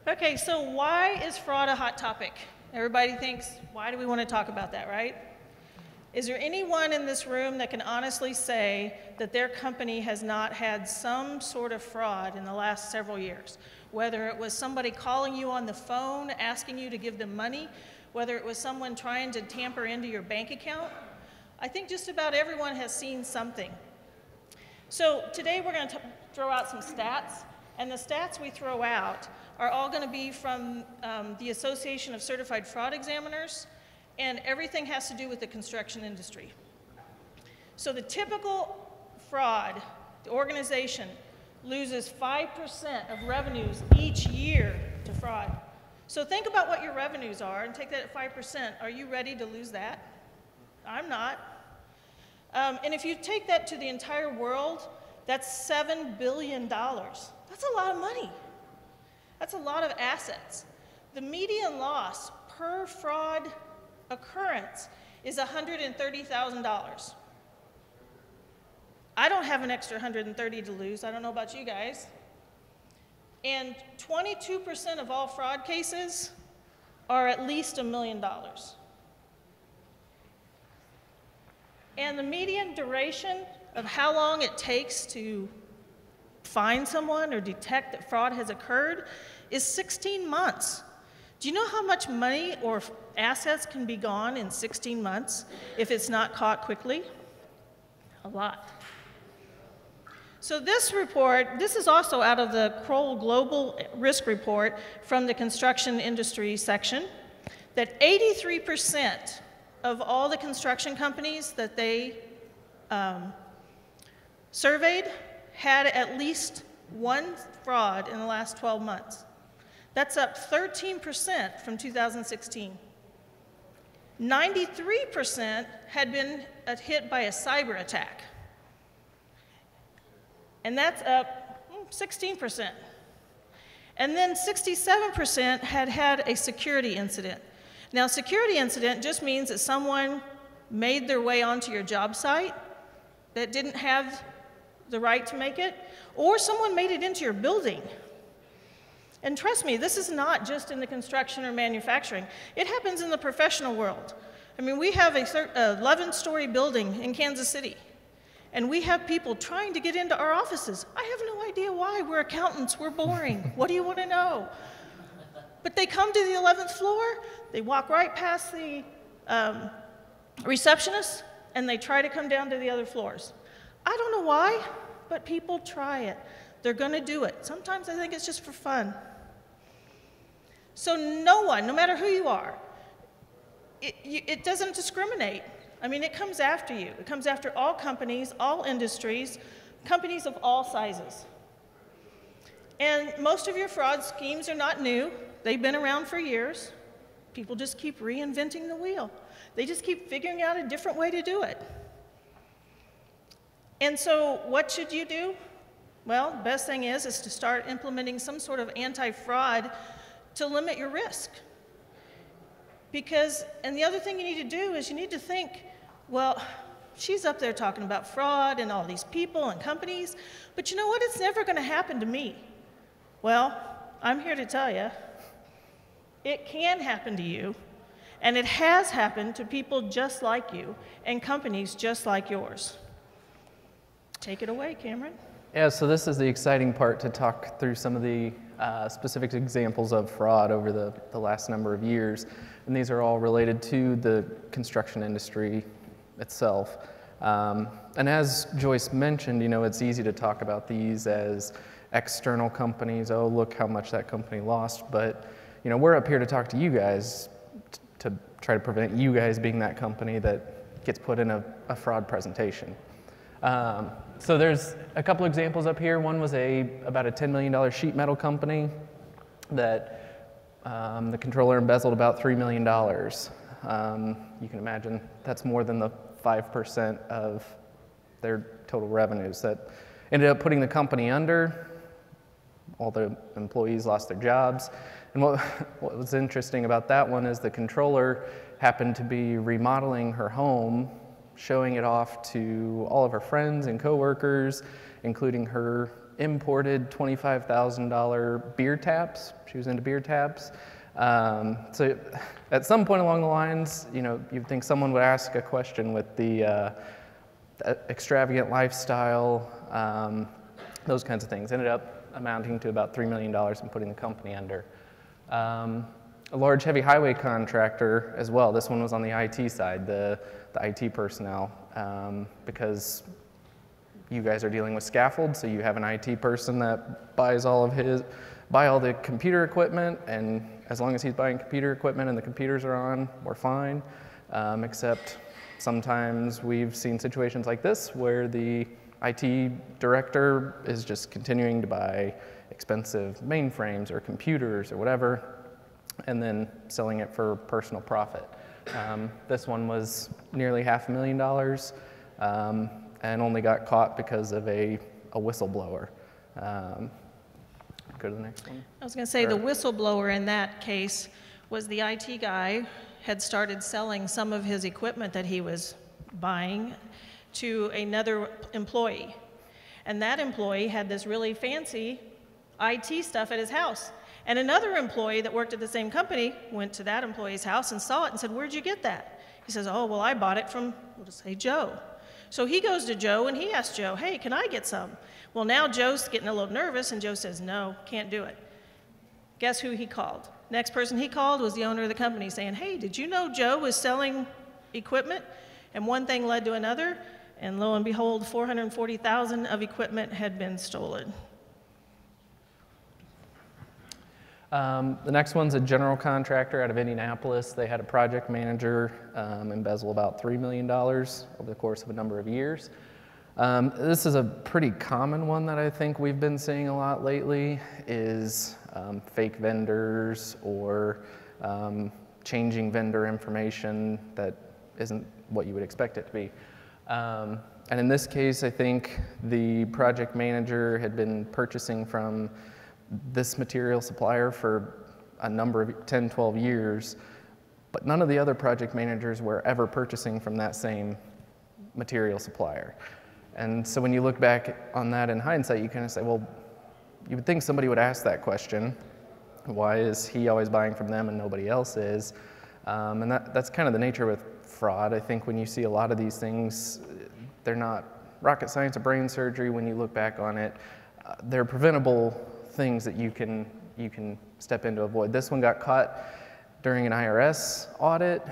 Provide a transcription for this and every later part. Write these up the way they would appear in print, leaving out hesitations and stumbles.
Okay, so why is fraud a hot topic? Everybody thinks, why do we want to talk about that, right? Is there anyone in this room that can honestly say that their company has not had some sort of fraud in the last several years? Whether it was somebody calling you on the phone, asking you to give them money, whether it was someone trying to tamper into your bank account. I think just about everyone has seen something. So today we're going to throw out some stats, and the stats we throw out are all going to be from the Association of Certified Fraud Examiners, and everything has to do with the construction industry. So the typical fraud, the organization loses 5% of revenues each year to fraud. So think about what your revenues are and take that at 5%. Are you ready to lose that? I'm not. And if you take that to the entire world, that's $7 billion. That's a lot of money. That's a lot of assets. The median loss per fraud occurrence is $130,000. I don't have an extra $130 to lose. I don't know about you guys. And 22% of all fraud cases are at least $1 million. And the median duration of how long it takes to find someone or detect that fraud has occurred is 16 months. Do you know how much money or assets can be gone in 16 months if it's not caught quickly? A lot. So this report, this is also out of the Kroll Global Risk Report from the construction industry section, that 83% of all the construction companies that they surveyed had at least one fraud in the last 12 months. That's up 13% from 2016. 93% had been hit by a cyber attack. And that's up 16%. And then 67% had had a security incident. Now, security incident just means that someone made their way onto your job site that didn't have the right to make it, or someone made it into your building. And trust me, this is not just in the construction or manufacturing. It happens in the professional world. I mean, we have a 11-story building in Kansas City, and we have people trying to get into our offices. I have no idea why. We're accountants. We're boring. What do you want to know? But they come to the 11th floor, they walk right past the receptionist, and they try to come down to the other floors. I don't know why, but people try it. They're going to do it. Sometimes I think it's just for fun. So no one, no matter who you are, it doesn't discriminate. I mean, it comes after you. It comes after all companies, all industries, companies of all sizes. And most of your fraud schemes are not new. They've been around for years. People just keep reinventing the wheel. They just keep figuring out a different way to do it. And so what should you do? Well, the best thing is to start implementing some sort of anti-fraud to limit your risk. Because, and the other thing you need to do is you need to think, well, she's up there talking about fraud and all these people and companies, but you know what? It's never going to happen to me. Well, I'm here to tell you, it can happen to you, and it has happened to people just like you and companies just like yours. Take it away, Cameron. Yeah, so this is the exciting part, to talk through some of the specific examples of fraud over the last number of years. And these are all related to the construction industry itself. And as Joyce mentioned, you know, it's easy to talk about these as external companies. Oh, look how much that company lost. But, you know, we're up here to talk to you guys to try to prevent you guys being that company that gets put in a fraud presentation. So there's a couple examples up here. One was about a $10 million sheet metal company that the controller embezzled about $3 million. You can imagine that's more than the 5% of their total revenues. That ended up putting the company under. All the employees lost their jobs. And what was interesting about that one is the controller happened to be remodeling her home, showing it off to all of her friends and coworkers, including her imported $25,000 beer taps. She was into beer taps. So at some point along the lines, you'd think someone would ask a question with the extravagant lifestyle, those kinds of things. Ended up amounting to about $3 million and putting the company under. A large heavy highway contractor as well. This one was on the IT side, the IT personnel, because you guys are dealing with scaffold, so you have an IT person that buys all the computer equipment, and as long as he's buying computer equipment and the computers are on, we're fine, except sometimes we've seen situations like this where the IT director is just continuing to buy expensive mainframes or computers or whatever, and then selling it for personal profit. This one was nearly $500,000 and only got caught because of a whistleblower. Go to the next one. I was going to say the whistleblower in that case was the IT guy had started selling some of his equipment that he was buying to another employee. And that employee had this really fancy IT stuff at his house. And another employee that worked at the same company went to that employee's house and saw it and said, "Where'd you get that?" He says, "Oh, well, I bought it from, we'll just say, Joe." So he goes to Joe and he asks Joe, "Hey, can I get some?" Well, now Joe's getting a little nervous and Joe says, "No, can't do it." Guess who he called? Next person he called was the owner of the company saying, "Hey, did you know Joe was selling equipment?" And one thing led to another, and lo and behold, $440,000 of equipment had been stolen. The next one's a general contractor out of Indianapolis. They had a project manager embezzle about $3 million over the course of a number of years. This is a pretty common one that I think we've been seeing a lot lately, is fake vendors or changing vendor information that isn't what you would expect it to be. And in this case, I think the project manager had been purchasing from this material supplier for a number of 10, 12 years, but none of the other project managers were ever purchasing from that same material supplier. And so when you look back on that in hindsight, you kind of say, well, you would think somebody would ask that question. Why is he always buying from them and nobody else is? And that's kind of the nature with fraud. I think when you see a lot of these things, they're not rocket science or brain surgery when you look back on it. They're preventable things that you can step in to avoid. This one got caught during an IRS audit.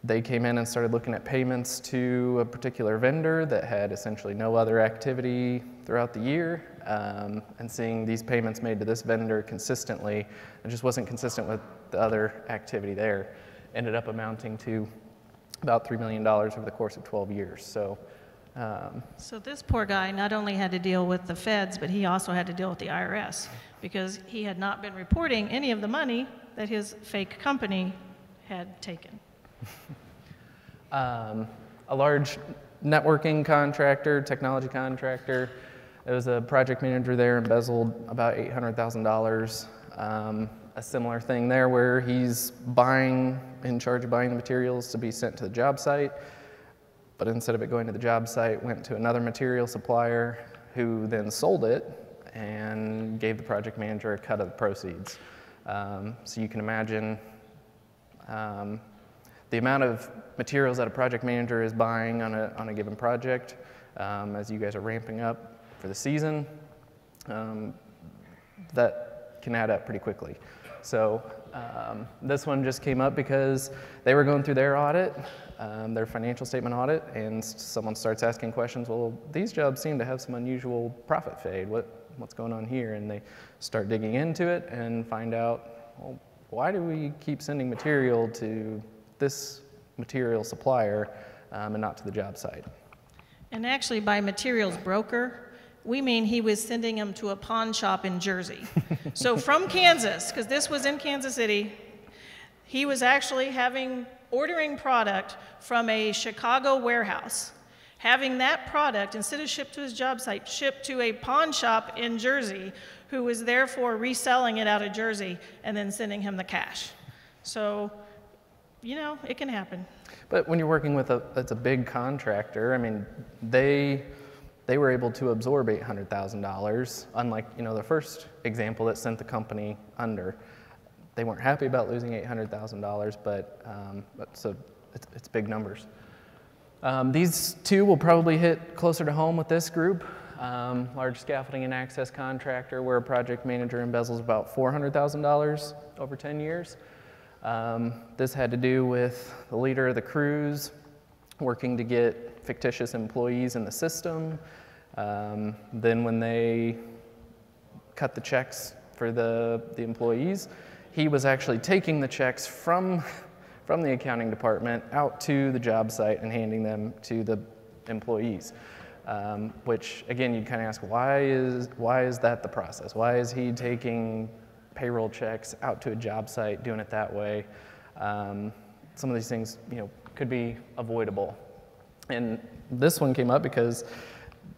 They came in and started looking at payments to a particular vendor that had essentially no other activity throughout the year, and seeing these payments made to this vendor consistently, it just wasn't consistent with the other activity there. Ended up amounting to about $3 million over the course of 12 years. So this poor guy not only had to deal with the feds, but he also had to deal with the IRS because he had not been reporting any of the money that his fake company had taken. A large networking contractor, technology contractor, there was a project manager there, embezzled about $800,000. A similar thing there where he's in charge of buying the materials to be sent to the job site. But instead of it going to the job site, went to another material supplier who then sold it and gave the project manager a cut of the proceeds. So you can imagine the amount of materials that a project manager is buying on a given project as you guys are ramping up for the season, that can add up pretty quickly. So this one just came up because they were going through their audit, their financial statement audit, and someone starts asking questions, well, these jobs seem to have some unusual profit fade. What's going on here? And they start digging into it and find out, well, why do we keep sending material to this material supplier and not to the job site? And actually by materials broker, we mean he was sending them to a pawn shop in Jersey. So from Kansas, because this was in Kansas City, he was actually ordering product from a Chicago warehouse, having that product, instead of shipped to his job site, shipped to a pawn shop in Jersey, who was therefore reselling it out of Jersey and then sending him the cash. So, it can happen. But when you're working with it's a big contractor, I mean, they they were able to absorb $800,000, unlike the first example that sent the company under. They weren't happy about losing $800,000, but so it's big numbers. These two will probably hit closer to home with this group. Large scaffolding and access contractor where a project manager embezzles about $400,000 over 10 years. This had to do with the leader of the crews working to get fictitious employees in the system. Then when they cut the checks for the employees, he was actually taking the checks from the accounting department out to the job site and handing them to the employees. Which again, you'd kind of ask, why is that the process? Why is he taking payroll checks out to a job site, doing it that way? Some of these things, could be avoidable. And this one came up because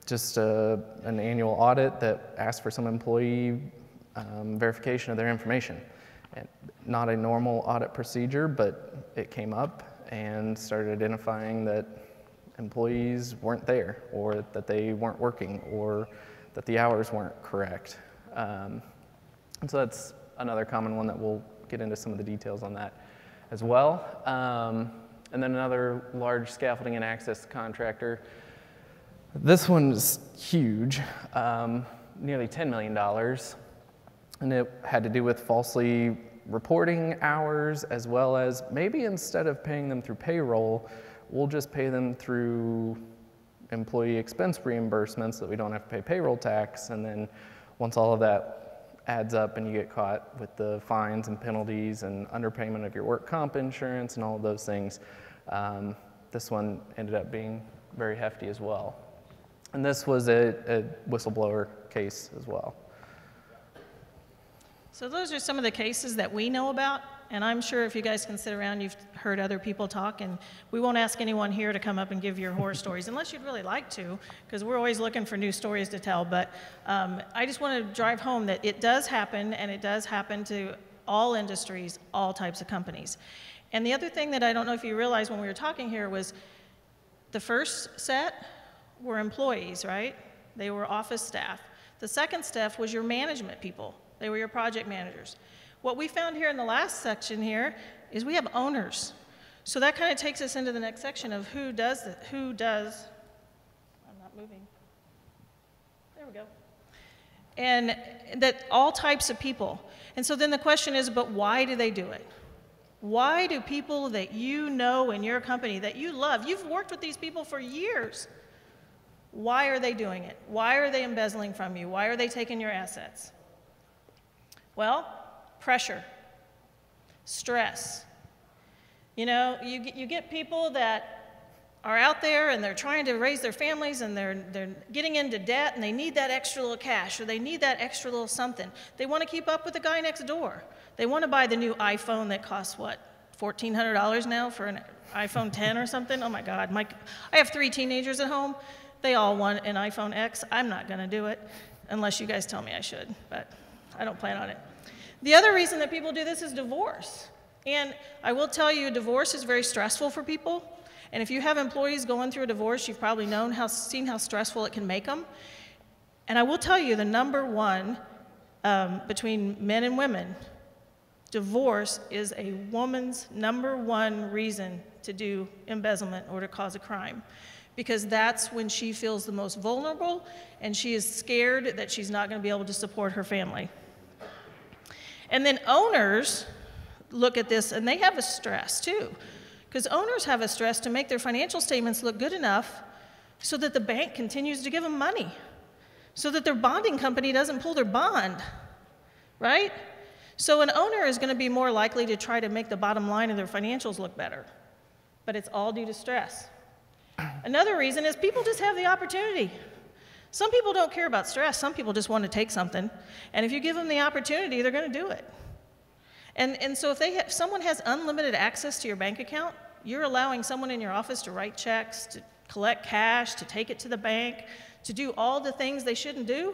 just an annual audit that asked for some employee verification of their information. And not a normal audit procedure, but it came up and started identifying that employees weren't there, or that they weren't working, or that the hours weren't correct. And so that's another common one that we'll get into some of the details on that as well. And then another large scaffolding and access contractor. This one's huge, nearly $10 million. And it had to do with falsely reporting hours, as well as maybe instead of paying them through payroll, we'll just pay them through employee expense reimbursements so that we don't have to pay payroll tax. And then once all of that adds up and you get caught with the fines and penalties and underpayment of your work comp insurance and all of those things, this one ended up being very hefty as well. And this was a whistleblower case as well. So those are some of the cases that we know about, and I'm sure if you guys can sit around, you've heard other people talk, and we won't ask anyone here to come up and give your horror stories, unless you'd really like to, because we're always looking for new stories to tell. But I just want to drive home that it does happen, and it does happen to all industries, all types of companies. And the other thing that I don't know if you realized when we were talking here was the first set were employees, right? They were office staff. The second step was your management people. They were your project managers. What we found here in the last section here is we have owners. So that kind of takes us into the next section of who does, I'm not moving. There we go. And that all types of people. And so then the question is, but why do they do it? Why do people that you know in your company, that you love, you've worked with these people for years, why are they doing it? Why are they embezzling from you? Why are they taking your assets? Well, pressure, stress. You know, you get people that are out there and they're trying to raise their families and they're getting into debt and they need that extra little cash or they need that extra little something. They want to keep up with the guy next door. They want to buy the new iPhone that costs, what, $1,400 now for an iPhone 10 or something? Oh my God, I have 3 teenagers at home. They all want an iPhone X. I'm not going to do it unless you guys tell me I should, but I don't plan on it. The other reason that people do this is divorce. And I will tell you, divorce is very stressful for people. And if you have employees going through a divorce, you've probably seen how stressful it can make them. And I will tell you, the number one between men and women, divorce is a woman's number one reason to do embezzlement or to cause a crime. Because that's when she feels the most vulnerable and she is scared that she's not going to be able to support her family. And then owners look at this and they have a stress too. Because owners have a stress to make their financial statements look good enough so that the bank continues to give them money, so that their bonding company doesn't pull their bond, right? So an owner is going to be more likely to try to make the bottom line of their financials look better. But it's all due to stress. Another reason is people just have the opportunity. Some people don't care about stress. Some people just want to take something. And if you give them the opportunity, they're going to do it. And so if someone has unlimited access to your bank account, you're allowing someone in your office to write checks, to collect cash, to take it to the bank, to do all the things they shouldn't do.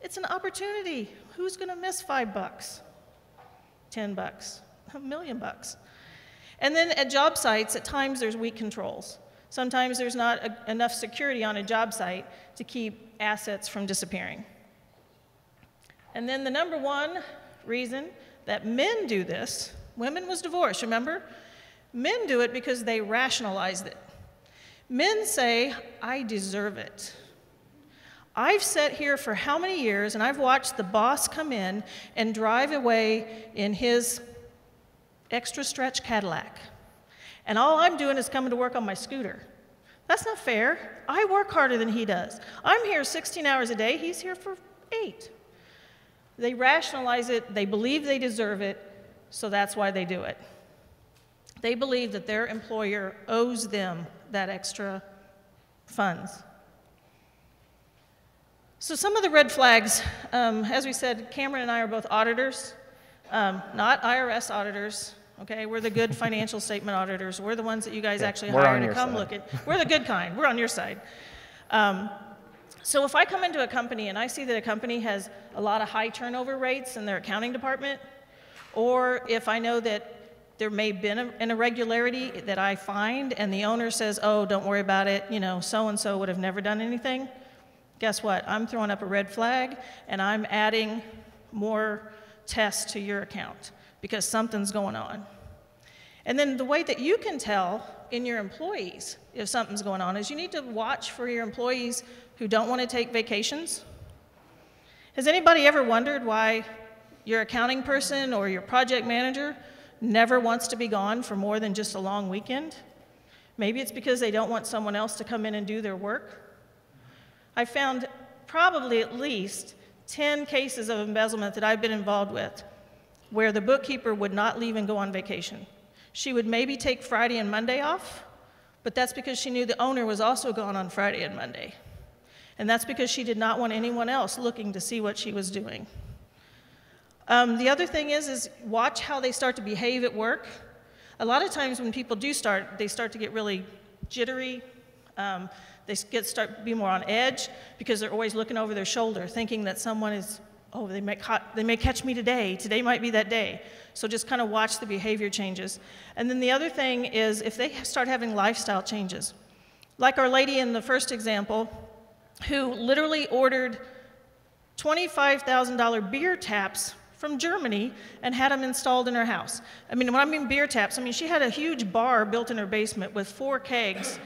It's an opportunity. Who's going to miss $5, $10, $1 million? And then at job sites, at times there's weak controls. Sometimes there's not enough security on a job site to keep assets from disappearing. And then the number one reason that men do this, women was divorce, remember? Men do it because they rationalize it. Men say, I deserve it. I've sat here for how many years, and I've watched the boss come in and drive away in his extra stretch Cadillac. And all I'm doing is coming to work on my scooter. That's not fair. I work harder than he does. I'm here 16 hours a day. He's here for 8. They rationalize it. They believe they deserve it, so that's why they do it. They believe that their employer owes them that extra funds. So some of the red flags, as we said, Cameron and I are both auditors, not IRS auditors. Okay, we're the good financial statement auditors. We're the ones that you guys actually hire to come look at. We're the good kind. We're on your side. So if I come into a company and I see that a company has a lot of high turnover rates in their accounting department, or if I know that there may have been an irregularity that I find and the owner says, oh, don't worry about it, you know, so-and-so would have never done anything, guess what? I'm throwing up a red flag and I'm adding more tests to your account because something's going on. And then the way that you can tell in your employees if something's going on is you need to watch for your employees who don't want to take vacations. Has anybody ever wondered why your accounting person or your project manager never wants to be gone for more than just a long weekend? Maybe it's because they don't want someone else to come in and do their work. I found probably at least 10 cases of embezzlement that I've been involved with where the bookkeeper would not leave and go on vacation. She would maybe take Friday and Monday off, but that's because she knew the owner was also gone on Friday and Monday. And that's because she did not want anyone else looking to see what she was doing. The other thing is watch how they start to behave at work. A lot of times when people do start, they start to get really jittery. They start to be more on edge because they're always looking over their shoulder, thinking that someone is, oh, they may catch me today. Today might be that day. So just kind of watch the behavior changes. And then the other thing is if they start having lifestyle changes. Like our lady in the first example, who literally ordered $25,000 beer taps from Germany and had them installed in her house. I mean, when I mean beer taps, I mean she had a huge bar built in her basement with 4 kegs.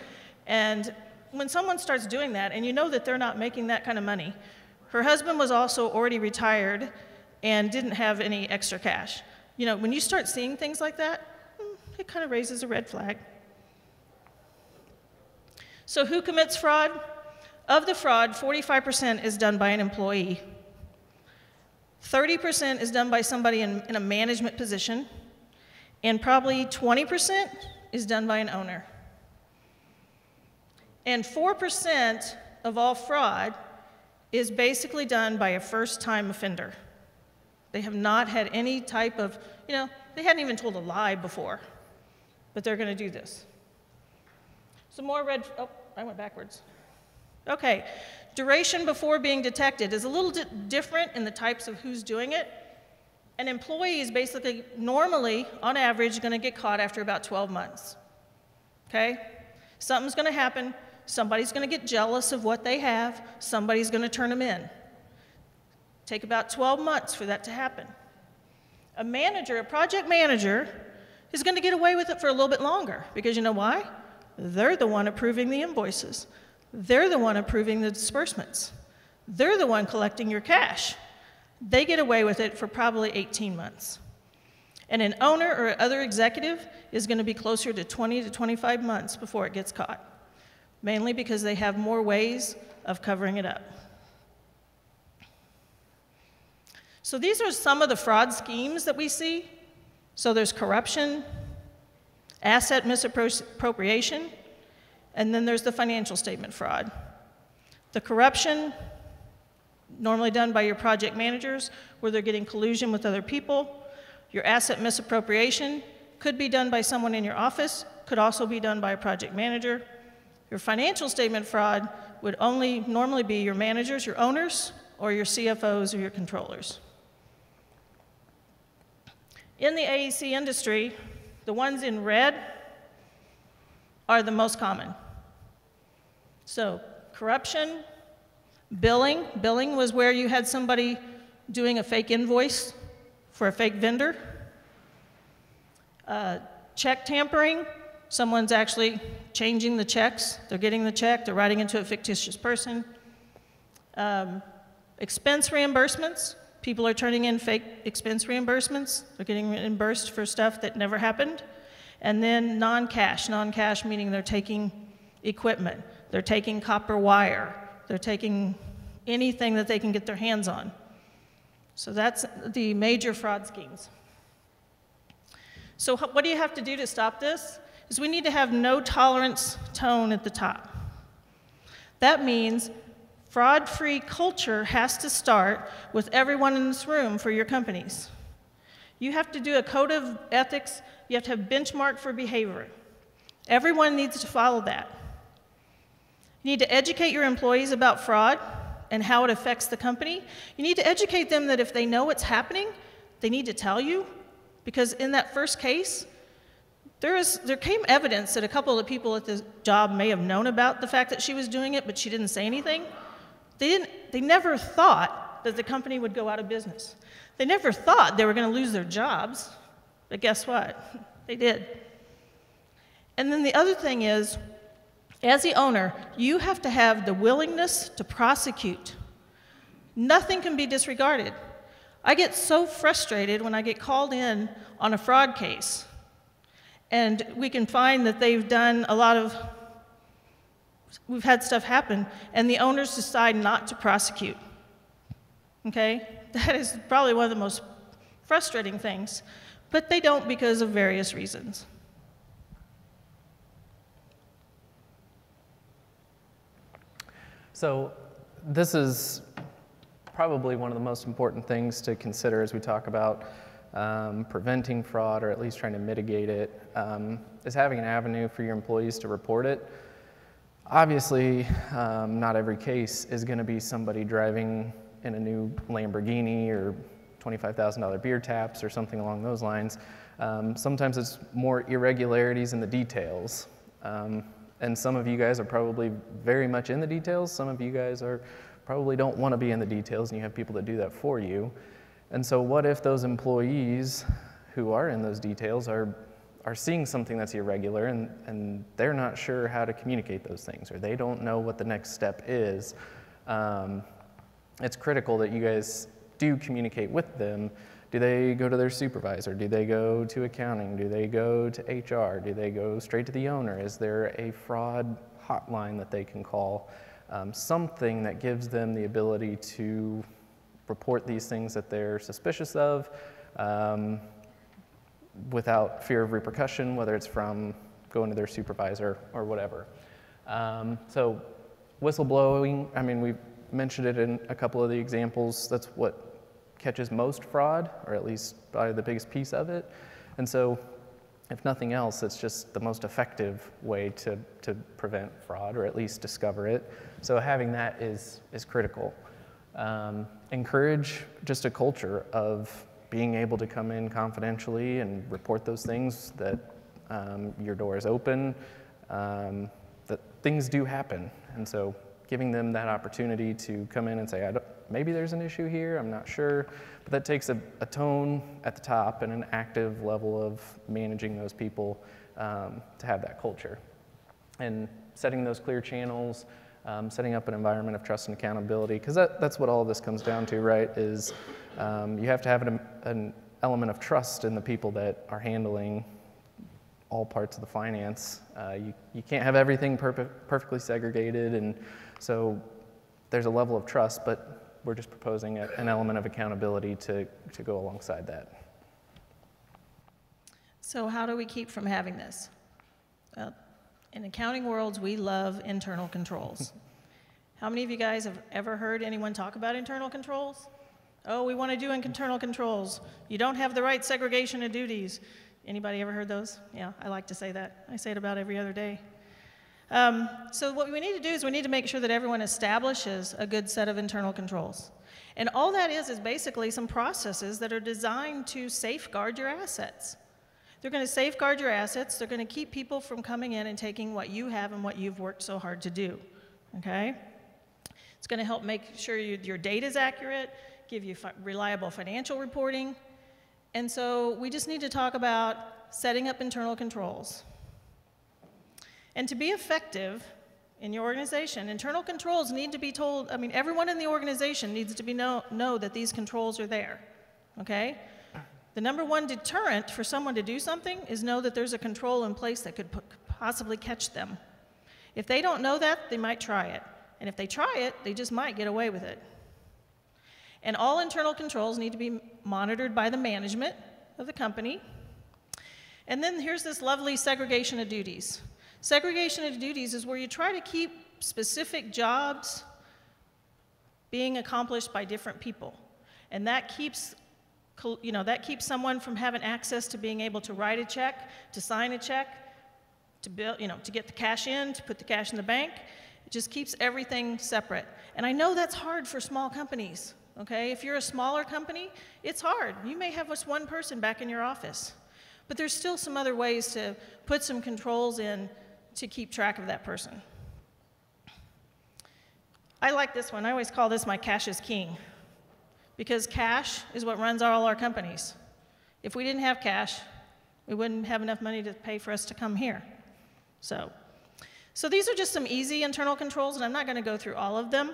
And when someone starts doing that, and you know that they're not making that kind of money, her husband was also already retired and didn't have any extra cash. You know, when you start seeing things like that, it kind of raises a red flag. So who commits fraud? Of the fraud, 45% is done by an employee. 30% is done by somebody in a management position, and probably 20% is done by an owner. And 4% of all fraud is basically done by a first-time offender. They have not had any type of, you know, they hadn't even told a lie before, but they're going to do this. Some more oh, I went backwards. Okay, duration before being detected is a little different in the types of who's doing it. An employee is basically, normally, on average, going to get caught after about 12 months. Okay? Something's going to happen. Somebody's going to get jealous of what they have. Somebody's going to turn them in. Take about 12 months for that to happen. A manager, a project manager, is going to get away with it for a little bit longer because you know why? They're the one approving the invoices. They're the one approving the disbursements. They're the one collecting your cash. They get away with it for probably 18 months. And an owner or other executive is going to be closer to 20 to 25 months before it gets caught, mainly because they have more ways of covering it up. So these are some of the fraud schemes that we see. So there's corruption, asset misappropriation, and then there's the financial statement fraud. The corruption, normally done by your project managers, where they're getting collusion with other people. Your asset misappropriation could be done by someone in your office, could also be done by a project manager. Your financial statement fraud would only normally be your managers, your owners, or your CFOs or your controllers. In the AEC industry, the ones in red are the most common. So corruption, billing. Billing was where you had somebody doing a fake invoice for a fake vendor. Check tampering. Someone's actually changing the checks. They're getting the check, they're writing into a fictitious person. Expense reimbursements. People are turning in fake expense reimbursements. They're getting reimbursed for stuff that never happened. And then non-cash. Non-cash meaning they're taking equipment. They're taking copper wire. They're taking anything that they can get their hands on. So that's the major fraud schemes. So what do you have to do to stop this? Is we need to have no tolerance tone at the top. That means fraud-free culture has to start with everyone in this room for your companies. You have to do a code of ethics. You have to have benchmark for behavior. Everyone needs to follow that. You need to educate your employees about fraud and how it affects the company. You need to educate them that if they know what's happening, they need to tell you. Because in that first case, there came evidence that a couple of the people at the job may have known about the fact that she was doing it, but she didn't say anything. They never thought that the company would go out of business. They never thought they were going to lose their jobs, but guess what? They did. And then the other thing is, as the owner, you have to have the willingness to prosecute. Nothing can be disregarded. I get so frustrated when I get called in on a fraud case, and we can find that they've done a lot of, we've had stuff happen, and the owners decide not to prosecute. Okay? That is probably one of the most frustrating things, but they don't because of various reasons. So this is probably one of the most important things to consider as we talk about preventing fraud, or at least trying to mitigate it, is having an avenue for your employees to report it. Obviously, not every case is going to be somebody driving in a new Lamborghini or $25,000 beer taps or something along those lines. Sometimes it's more irregularities in the details. And some of you guys are probably very much in the details. Some of you guys probably don't want to be in the details, and you have people that do that for you. And so what if those employees who are in those details are seeing something that's irregular, and they're not sure how to communicate those things, or they don't know what the next step is? It's critical that you guys do communicate with them. Do they go to their supervisor? Do they go to accounting? Do they go to HR? Do they go straight to the owner? Is there a fraud hotline that they can call? Something that gives them the ability to report these things that they're suspicious of without fear of repercussion, whether it's from going to their supervisor or whatever. So whistleblowing, I mean, we've mentioned it in a couple of the examples. That's what catches most fraud, or at least by the biggest piece of it. And so if nothing else, it's just the most effective way to prevent fraud, or at least discover it. So having that is critical. Encourage just a culture of being able to come in confidentially and report those things, that your door is open, that things do happen. And so giving them that opportunity to come in and say, maybe there's an issue here, I'm not sure. But that takes a tone at the top and an active level of managing those people to have that culture. And setting those clear channels, setting up an environment of trust and accountability, because that's what all of this comes down to, right, is you have to have an element of trust in the people that are handling all parts of the finance. You can't have everything perfectly segregated, and so there's a level of trust, but we're just proposing an element of accountability to go alongside that. So how do we keep from having this? Well, in accounting worlds, we love internal controls. How many of you guys have ever heard anyone talk about internal controls? Oh, we want to do internal controls. You don't have the right segregation of duties. Anybody ever heard those? Yeah, I like to say that. I say it about every other day. So what we need to do is we need to make sure that everyone establishes a good set of internal controls. And all that is basically some processes that are designed to safeguard your assets. They're going to safeguard your assets. They're going to keep people from coming in and taking what you have and what you've worked so hard to do. okay? It's going to help make sure your data is accurate, give you reliable financial reporting. And so we just need to talk about setting up internal controls. And to be effective in your organization, internal controls need to be told, I mean, everyone in the organization needs to know that these controls are there, okay? The number one deterrent for someone to do something is know that there's a control in place that could possibly catch them. If they don't know that, they might try it. And if they try it, they just might get away with it. And all internal controls need to be monitored by the management of the company. And then here's this lovely segregation of duties. Segregation of duties is where you try to keep specific jobs being accomplished by different people. And that keeps someone from having access to being able to write a check, to sign a check, to get the cash in, to put the cash in the bank. It just keeps everything separate. And I know that's hard for small companies, okay? If you're a smaller company, it's hard. You may have just one person back in your office. But there's still some other ways to put some controls in to keep track of that person. I like this one. I always call this my cash is king, because cash is what runs all our companies. If we didn't have cash, we wouldn't have enough money to pay for us to come here. So these are just some easy internal controls, and I'm not going to go through all of them.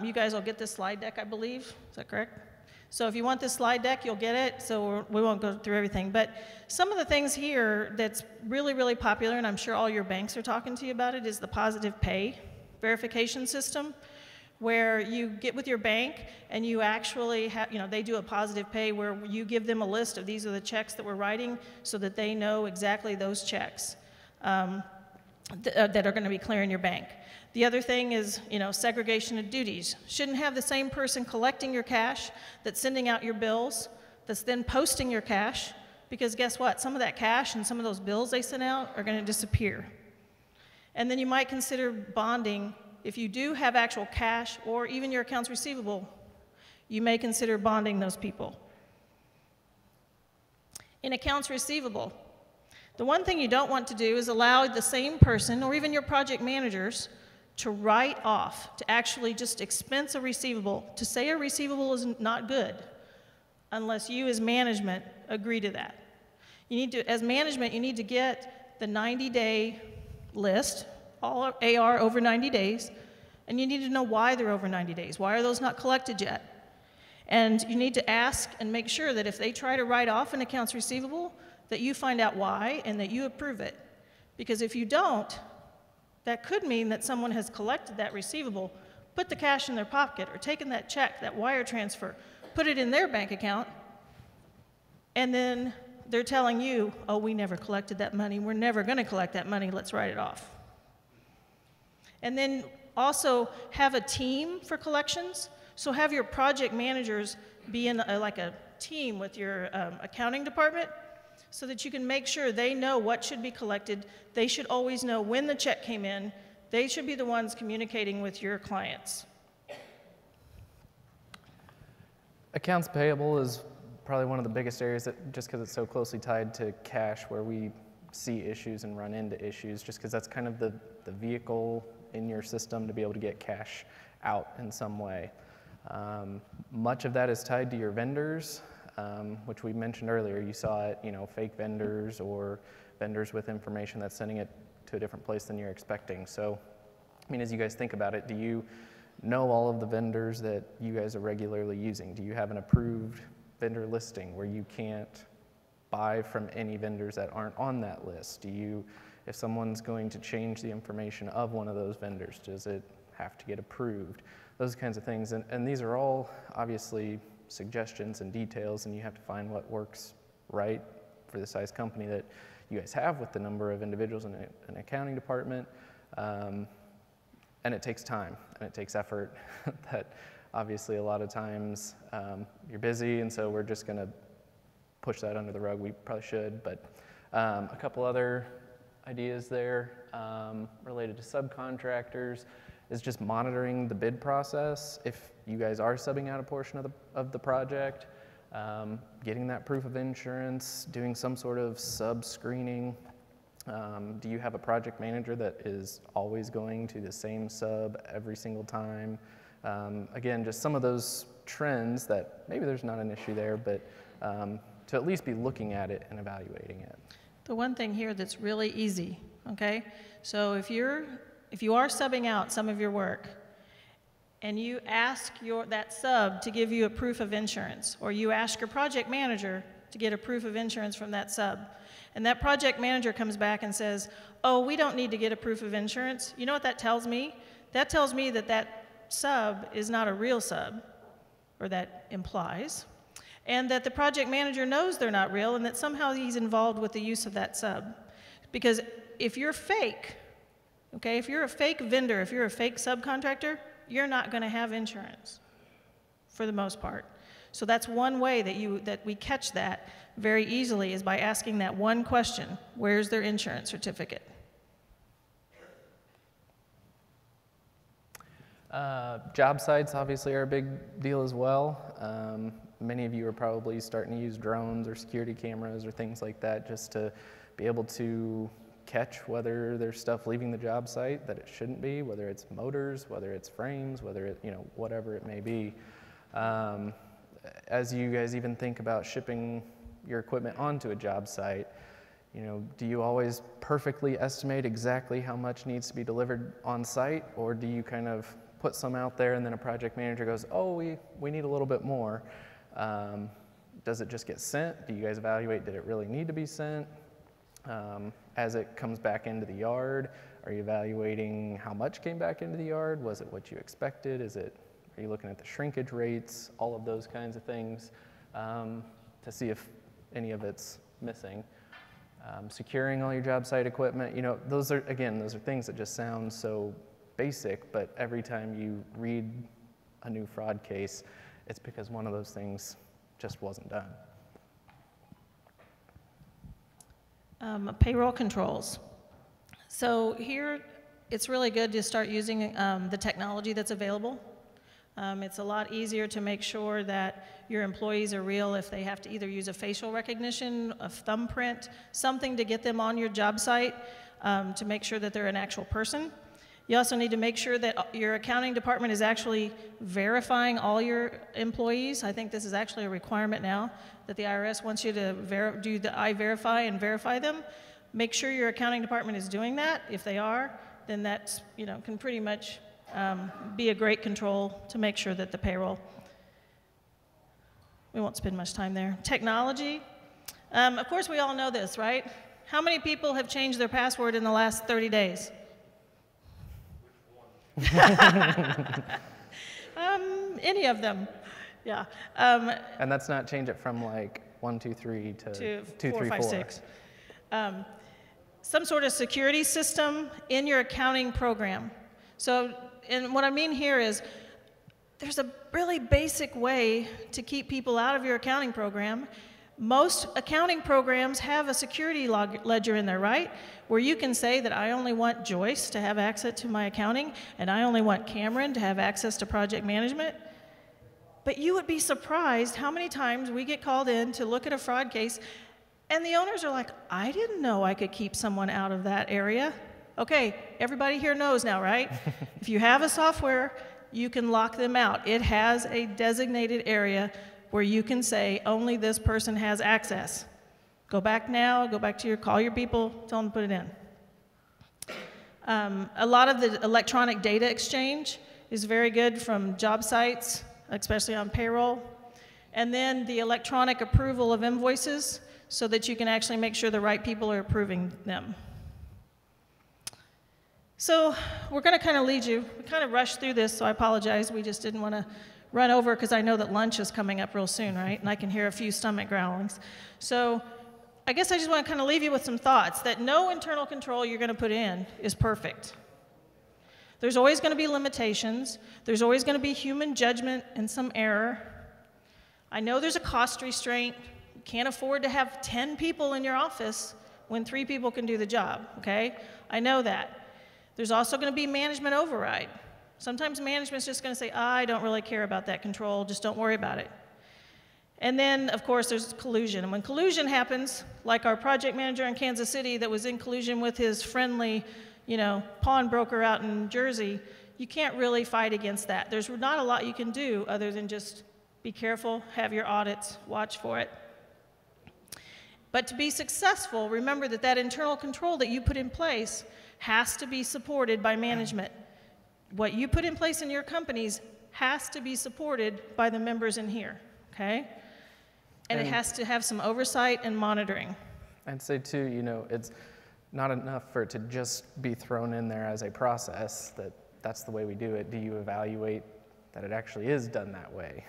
You guys will get this slide deck, I believe. Is that correct? So if you want this slide deck, you'll get it, so we won't go through everything. But some of the things here that's really, really popular, and I'm sure all your banks are talking to you about it, is the positive pay verification system, where you get with your bank and you actually have, they do a positive pay where you give them a list of these are the checks that we're writing so that they know exactly those checks that are going to be clearing your bank. The other thing is, segregation of duties. Shouldn't have the same person collecting your cash that's sending out your bills, that's then posting your cash, because guess what? Some of that cash and some of those bills they sent out are going to disappear. And then you might consider bonding. If you do have actual cash or even your accounts receivable, you may consider bonding those people. In accounts receivable, the one thing you don't want to do is allow the same person or even your project managers to write off, to actually just expense a receivable, to say a receivable is not good unless you as management agree to that. You need to, as management, you need to get the 90-day list, all AR over 90 days, and you need to know why they're over 90 days. Why are those not collected yet? And you need to ask and make sure that if they try to write off an accounts receivable, that you find out why and that you approve it. Because if you don't, that could mean that someone has collected that receivable, put the cash in their pocket, or taken that check, that wire transfer, put it in their bank account, and then they're telling you, oh, we never collected that money, we're never going to collect that money, let's write it off. And then also have a team for collections. So have your project managers be in like a team with your accounting department, so that you can make sure they know what should be collected. They should always know when the check came in. They should be the ones communicating with your clients. Accounts payable is probably one of the biggest areas, that just because it's so closely tied to cash, where we see issues and run into issues, just because that's kind of the vehicle in your system to be able to get cash out in some way. Much of that is tied to your vendors, which we mentioned earlier. You saw it, fake vendors or vendors with information that's sending it to a different place than you're expecting. So, as you guys think about it, do you know all of the vendors that you guys are regularly using? Do you have an approved vendor listing where you can't buy from any vendors that aren't on that list? Do you, if someone's going to change the information of one of those vendors, does it have to get approved? Those kinds of things. And these are all obviously suggestions and details, and you have to find what works right for the size company that you guys have with the number of individuals in an accounting department. And it takes time and it takes effort that obviously a lot of times you're busy, and so we're just going to push that under the rug. We probably should, but a couple other ideas there related to subcontractors is just monitoring the bid process. If you guys are subbing out a portion of the project, getting that proof of insurance, doing some sort of sub-screening, Do you have a project manager that is always going to the same sub every single time? Again, just some of those trends that maybe there's not an issue there, but to at least be looking at it and evaluating it. The one thing here that's really easy, okay? So if you are subbing out some of your work and you ask that sub to give you a proof of insurance, or you ask your project manager to get a proof of insurance from that sub, and that project manager comes back and says, oh, we don't need to get a proof of insurance, you know what that tells me? That tells me that that sub is not a real sub, or that implies, and that the project manager knows they're not real and that somehow he's involved with the use of that sub. Because if you're fake, okay, if you're a fake vendor, if you're a fake subcontractor, you're not going to have insurance for the most part. So that's one way that we catch that very easily, is by asking that one question: where's their insurance certificate? Job sites obviously are a big deal as well. Many of you are probably starting to use drones or security cameras or things like that just to be able to catch whether there's stuff leaving the job site that it shouldn't be, whether it's motors, whether it's frames, whether it, whatever it may be. As you guys even think about shipping your equipment onto a job site, do you always perfectly estimate exactly how much needs to be delivered on site, or do you kind of put some out there and then a project manager goes, oh, we need a little bit more? Does it just get sent? Do you guys evaluate, did it really need to be sent? As it comes back into the yard, are you evaluating how much came back into the yard? Was it what you expected? Are you looking at the shrinkage rates? All of those kinds of things to see if any of it's missing. Securing all your job site equipment, those are things that just sound so basic, but every time you read a new fraud case, it's because one of those things just wasn't done. Payroll controls. So here, it's really good to start using the technology that's available. It's a lot easier to make sure that your employees are real if they have to either use a facial recognition, a thumbprint, something to get them on your job site to make sure that they're an actual person. You also need to make sure that your accounting department is actually verifying all your employees. I think this is actually a requirement now that the IRS wants you to do the I-verify and verify them. Make sure your accounting department is doing that. If they are, then that's, can pretty much be a great control to make sure that the payroll, we won't spend much time there. Technology, of course we all know this, right? How many people have changed their password in the last 30 days? Any of them, yeah. And that's not change it from like 1, 2, 3 to 2, 4, 3, 5, 4. 6. Some sort of security system in your accounting program. So, and what I mean here is, there's a really basic way to keep people out of your accounting program. Most accounting programs have a security ledger in there, right? Where you can say that I only want Joyce to have access to my accounting, and I only want Cameron to have access to project management. But you would be surprised how many times we get called in to look at a fraud case, and the owners are like, I didn't know I could keep someone out of that area. Okay, everybody here knows now, right? If you have a software, you can lock them out. It has a designated area where you can say only this person has access. Go back now, call your people, tell them to put it in. A lot of the electronic data exchange is very good from job sites, especially on payroll. And then the electronic approval of invoices so that you can actually make sure the right people are approving them. So we're going to kind of lead you. We kind of rushed through this, so I apologize. We just didn't want to run over because I know that lunch is coming up real soon, right? And I can hear a few stomach growlings. So I guess I just want to kind of leave you with some thoughts that no internal control you're going to put in is perfect. There's always going to be limitations. There's always going to be human judgment and some error. I know there's a cost restraint. You can't afford to have 10 people in your office when 3 people can do the job, okay? I know that. There's also going to be management override. Sometimes management's just going to say, I don't really care about that control, just don't worry about it. And then, of course, there's collusion. And when collusion happens, like our project manager in Kansas City that was in collusion with his friendly, pawnbroker out in Jersey, you can't really fight against that. There's not a lot you can do other than just be careful, have your audits, watch for it. But to be successful, remember that that internal control that you put in place has to be supported by management. What you put in place in your companies has to be supported by the members in here, okay? And it has to have some oversight and monitoring. I'd say too, it's not enough for it to just be thrown in there as a process, that's the way we do it. Do you evaluate that it actually is done that way?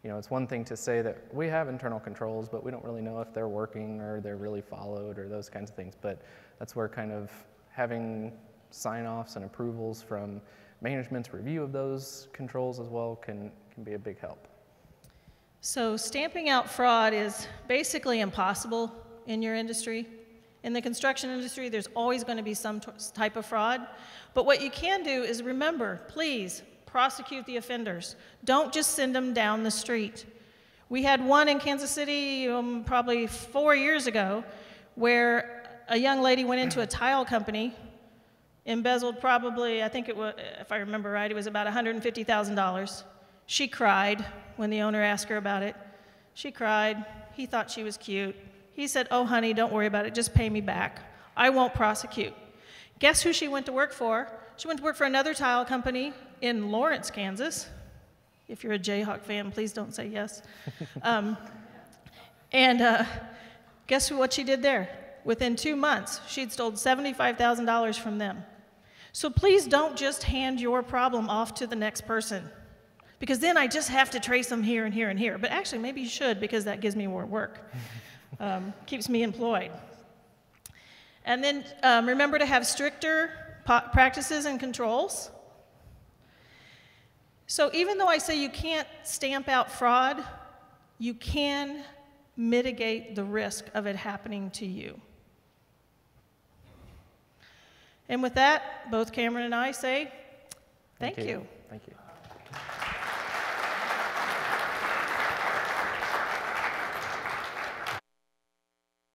It's one thing to say that we have internal controls, but we don't really know if they're working or they're really followed or those kinds of things. But that's where kind of having sign-offs and approvals from management's review of those controls as well can be a big help. So stamping out fraud is basically impossible in your industry. In the construction industry, there's always going to be some type of fraud. But what you can do is remember, please, prosecute the offenders. Don't just send them down the street. We had one in Kansas City probably 4 years ago where a young lady went into a tile company, embezzled probably, I think it was, if I remember right, it was about $150,000. She cried when the owner asked her about it. She cried. He thought she was cute. He said, "Oh, honey, don't worry about it. Just pay me back. I won't prosecute." Guess who she went to work for? She went to work for another tile company in Lawrence, Kansas. If you're a Jayhawk fan, please don't say yes. Guess what she did there? Within 2 months, she'd stole $75,000 from them. So please don't just hand your problem off to the next person, because then I just have to trace them here and here and here. But actually, maybe you should, because that gives me more work. Keeps me employed. And then remember to have stricter practices and controls. So even though I say you can't stamp out fraud, you can mitigate the risk of it happening to you. And with that, both Cameron and I say, thank you. Thank you.